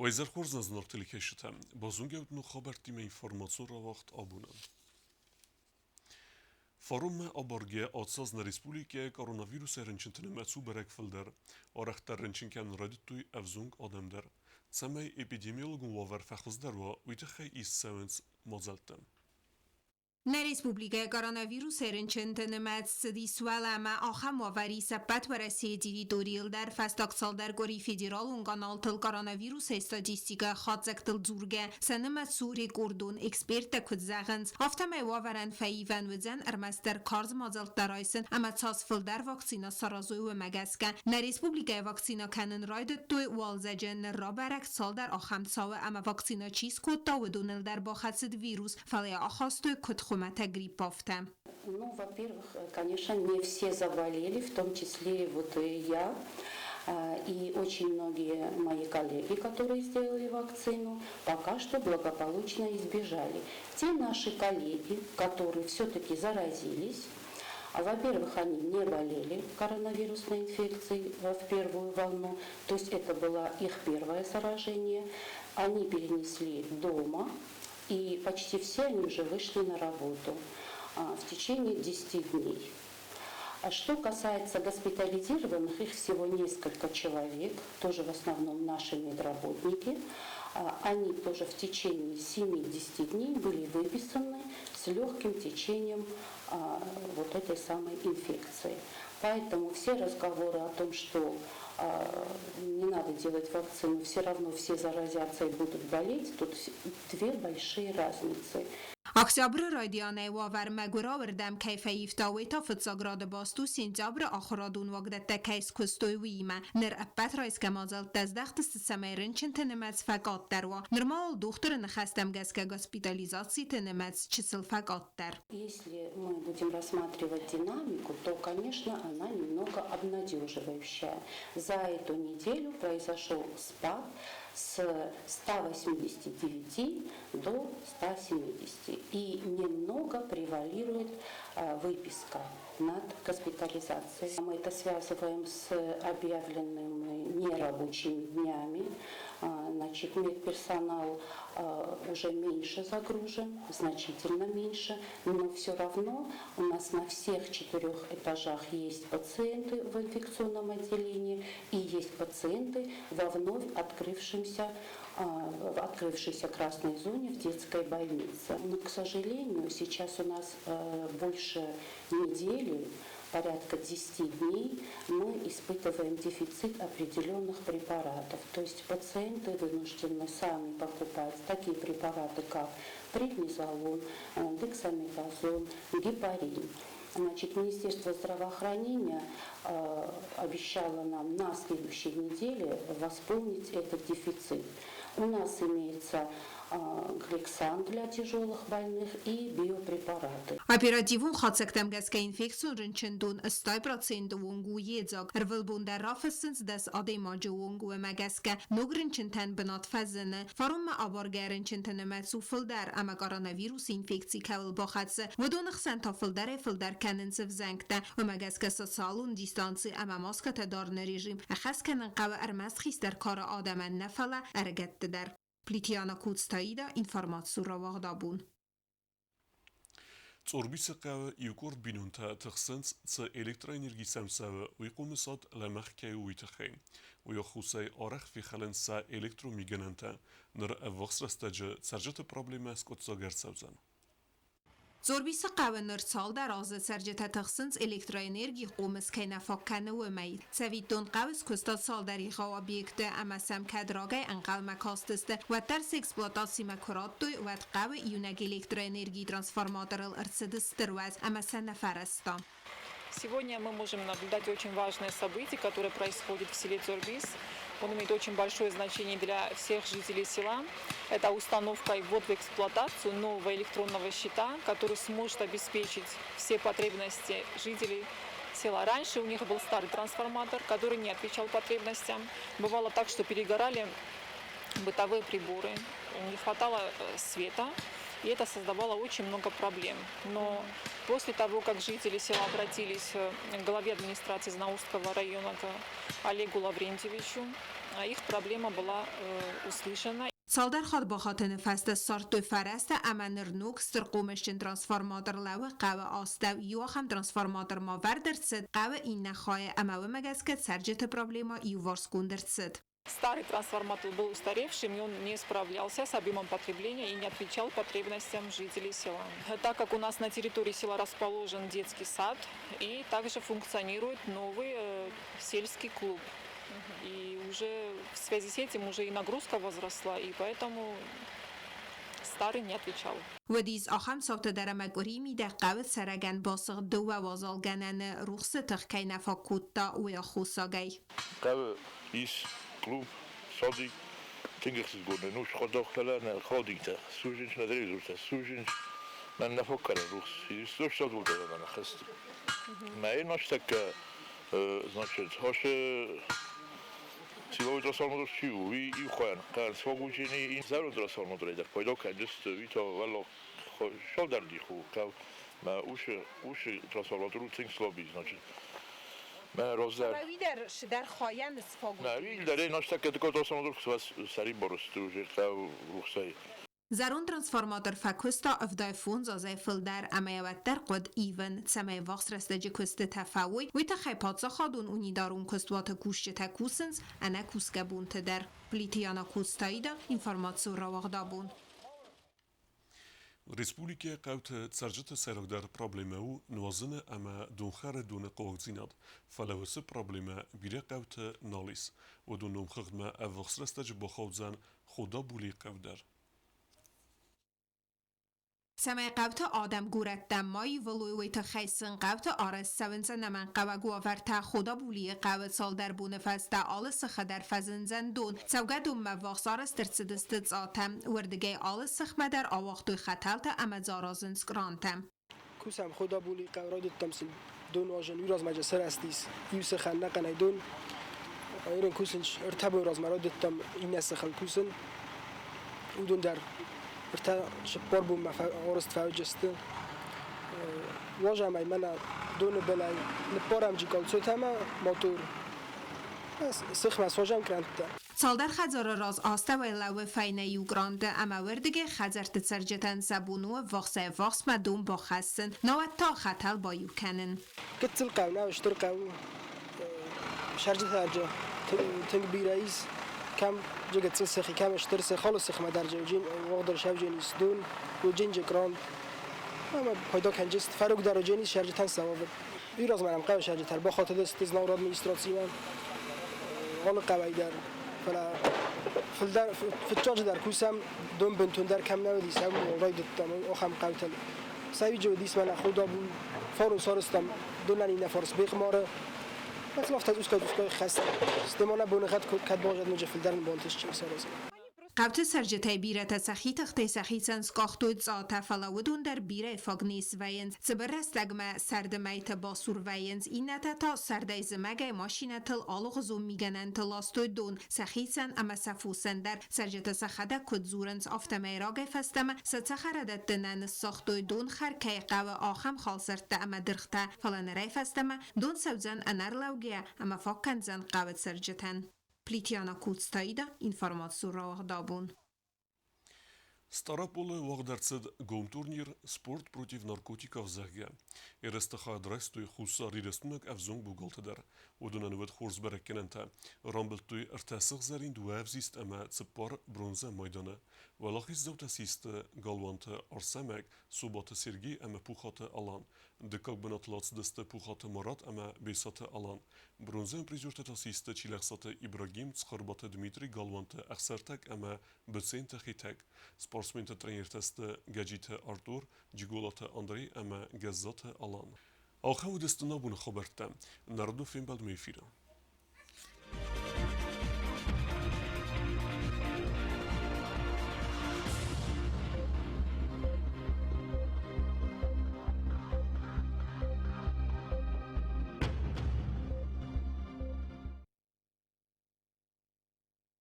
ویزر خورز از نقطه کشتم بازونگود نو خبرتی می اینفورماسیون را وقت آبونم. فروم آبارگه آتساز نریسپولیکه کوروناویروس رنچنتن مسو برک فلدر آرختر رنچنکن ردتوی افزونگ آدمدر سمی اپیدمیولوگون واور فخوزدر و ویتخی ایست سوینس مازلتم. Na Respublika koronavirus rönçenteni metsi sualama aham wavari sepet veresi territorial der festaksal der gori federal un kanal tel koronavirus statistika khatsektel zurge sene metsu rekordun experte kudzagens haftame waveren feiven wzen ermester karz mazalt daraisen ama tasfil der vaksina sarazoy ve megaska na Respublika vaksina kanen raidet toy walzajen raberek sal der aham tsawe ama vaksina chis kotta ve donel der ba khatsid virus falia ahastoy kut Ну, во-первых, конечно, не все заболели, в том числе вот и я, и очень многие мои коллеги, которые сделали вакцину, пока что благополучно избежали. Те наши коллеги, которые все-таки заразились, во-первых, они не болели коронавирусной инфекцией в первую волну, то есть это было их первое заражение, они перенесли дома, и почти все они уже вышли на работу в течение 10 дней. А что касается госпитализированных, их всего несколько человек, тоже в основном наши медработники. Они тоже в течение 7-10 дней были выписаны с легким течением вот этой самой инфекции. Поэтому все разговоры о том, что не надо делать вакцину, все равно все заразятся и будут болеть, тут две большие разницы. Октябрь радиане вавер мегуравردم کیف ایفتاوی تا فتساگراد باستو سنتابر آخرادون وقت تکیس کستوی ویما نر ابت رایس کمازل تزدخت سمرن چن تنمت فقط در و نرمال دختر نخستم گس که госпитализации تنمت чисел فقط در. Если мы будем рассматривать динамику, то, конечно, она немного обнадеживающая. За эту неделю произошел спад с 189 до 170. И немного превалирует выписка над госпитализацией. Мы это связываем с объявленными нерабочими днями. Значит, медперсонал уже меньше загружен, значительно меньше, но все равно у нас на всех 4 этажах есть пациенты в инфекционном отделении и есть пациенты во вновь в открывшейся красной зоне в детской больнице. Но, к сожалению, сейчас у нас больше недели, порядка 10 дней, мы испытываем дефицит определенных препаратов. То есть пациенты вынуждены сами покупать такие препараты, как преднизолон, дексаметазон, гепарин. Значит, Министерство здравоохранения обещало нам на следующей неделе восполнить этот дефицит. У нас имеется гликсан для тяжелых больных и биопрепараты. Оперативун хацектем геска инфекцион ренчендун 100% вунгу езак. Рвелбун der Raffesens des Ademajo wungu megeske nogrенчентен benat fezene. Farum abarge renчентene metsufel der ama coronavirus infekcji kavel baxatse. ودون خسن تا فلدر کنن سف زنگته و مگسکه سالون دیستانسی اما ماسکت دارن رژیم اخس کنن قوه ارمز خیست در کار آدم نفله ارگت در. پلیتیانا کودستاییدا اینفورماسیون را واقدابون. صوربیس قوه یکورد بینون تا تخسنس س الکترانرژی سمساوه ویقوم صد لمخکی ویتخیم و یا خوسی آرخ فی خلن سا الکترومیگننتا نر اوخس رستجه سرجت پروبلم اسکوت زاگر سوزن. زوربیس قوه نرسال در آزد سرجت تخسنس الکترانرژی قومس که نفاکنه و مید. سویدون قوز کستا سال در ایخوا بیکته اما سمکد راگه انقل مکاستسته و ترس اکسپلاتاسی مکرات دوی و قوه ایونگ الکترانرژی трансформаторل ارسدستر وز اما سن فرستا. Сегодня мы можем наблюдать очень важное событие, которое происходит в селе Цорбис. Он имеет очень большое значение для всех жителей села. Это установка и ввод в эксплуатацию нового электронного счета, который сможет обеспечить все потребности жителей села. Раньше у них был старый трансформатор, который не отвечал потребностям. Бывало так, что перегорали бытовые приборы, не хватало света. И это создавало очень много проблем. Но после того, как жители села обратились к главе администрации Знаустского района, к Олегу Лаврентьевичу, их проблема была услышана. Salder xad با خاطر فست سارت دو فرست امن رنوک سرقومشن ترانسفورماتر لو قوه آستو یو هم ترانسفورماتر ما وردرد سد قوه این نخواه اموه مگز که سرجت پرابلیما یو وارس کندرد سد. Старый трансформатор был устаревшим, и он не справлялся с объемом потребления и не отвечал потребностям жителей села. Так как у нас на территории села расположен детский сад, и также функционирует новый сельский клуб. И уже в связи с этим уже и нагрузка возросла, и поэтому старый не отвечал. و دیز آخم سافت در مگوری می ده قوت سرگن باسق دو و وازالگنن روخ ستخ که نفا کتا و یا خوصاگی. قوه ایس klub, sodik, tingirs godine, nu schodochtela, na chodikta, sužinč na drezurta, sužinč na nafokara rus, i što što dulda na hast. Ma je noć taka, znači, hoće silovi transformator šiu i uhojan, kad svogućeni i zavrlo transformator da pojdo kad jest vi to valo šoldar dihu, kao ma uši transformatoru ting slobi, znači. روی در خواهن سفاگوش نه داره ناشتا که تو ترانسفورماتور خواست سری برستو جرتا و روخسای زرون ترانسفورماتور فکوستا افدای فون زازای فل در امایوت در قد ایون سمای وقت رستجی کست تفاوی وی تا خیپاتزا خادون اونی دارون کستوات کوشت تکوسنز انا کوسگبون تدر پلیتیانا کوستایی دا اینفرماتسو را وغدابون Республика قوت سرجت سرقدر پرابلمه نوازن اما دونخر دون قوغزیناد فلوس پرابلمه بیره قوت نالیس و دون نوم خدمه افغس رستج بخوزن خدا بولی قودر. سمای قوت آدم گورت دمایی ولوی ویت خیسن قوت آرس سونزن نمن قوه گوورتا خدا بولی قوت سال در بونه فست آلس خدر فزنزن دون سوگه دوم مواقس آرس در سدستت آتم وردگه آلس سخمه در آواختوی خطالت اما زارازن سکرانتم. کوسم خدا بولی قوراد تمثیل دون واژن ویراز مجسر استیس یوس خنده قنای دون ایران کوسنش ارتباط راز مراد تم این نسخل کوسن ودون در شپار بوم آرست فوجسته واجه می من دون بلای نپارم جیکال سوتما موتور سخم از واجم کرده سالدر خزار راز آسته و لوه فینه یو گرانده اما وردگه خزرت سرجتن زبونو وقص مدوم با خستن نوات تا خطل با یو کنن کتل قو نوشتر قو شرجت هرجا تنگ بیرایز کم جگت سخی کم اشتر خالص سخم در جوجین وقدر شب جنیس دون و جنج گراند اما پیدا کنجست فروق در جنیس شرجتن سوابر ایراز منم قو شرجتر با خاطر دست از نوراد میستراتسیون حال قوی در فلا فلدر فتجاج در کوسم دون بنتون در کم نودی سم رای دتم آخم قوتل سعی جو دیس من خدا بود فارو سارستم دوننی نفرس بیخماره مثلا افتاد اسکای خسته استمانه بونقت کد باجد مجفل در بانتش چی سرازه قوت سرجتای بیره سخی تخته سخی سنس کاختوید زاته فلاودون در بیره فاگنیس وینز زبر رستگمه سردمیت باسور وینز اینتا تا سردای زمگه ماشینتل آلوغ زوم میگنن تلاستوی دون سخی سن اما سفوسن در سرجت سخده کد زورنس آفتمه راگه فستمه ستخردت دنن ساختوی دون خرکه قوه آخم خالصرت اما درخته فلانره فستمه دون سوزن انرلوگه اما فاکن زن قوت سرجتن پلیتیانا کوتستاییدا اینفرماتسو را وغدابون. Старополе вагдерцед гомтурнир спорт против наркотиков зәгә. Эрестаха адрестой хуса рирестмек авзонг бугалтыдар. Одунан вет хорс берекененте. Рамбелтой артасык зарин дуавзист ама цепар бронза майдана. Валахис зовтасист галванты арсамек суботы Сергей ама пухаты алан. Декак бенатлац десте пухаты Марат ама бесаты алан. Бронза призюртатасист чилексаты Ибрагим цхарбаты Дмитрий галванты ахсартак ама беценте хитак. Sportsmente trainerteste Gajite Artur, Gigolate Andrei ама Gazzate Alan. Alхау дестана бун хабарта. Народу фимбад мефира.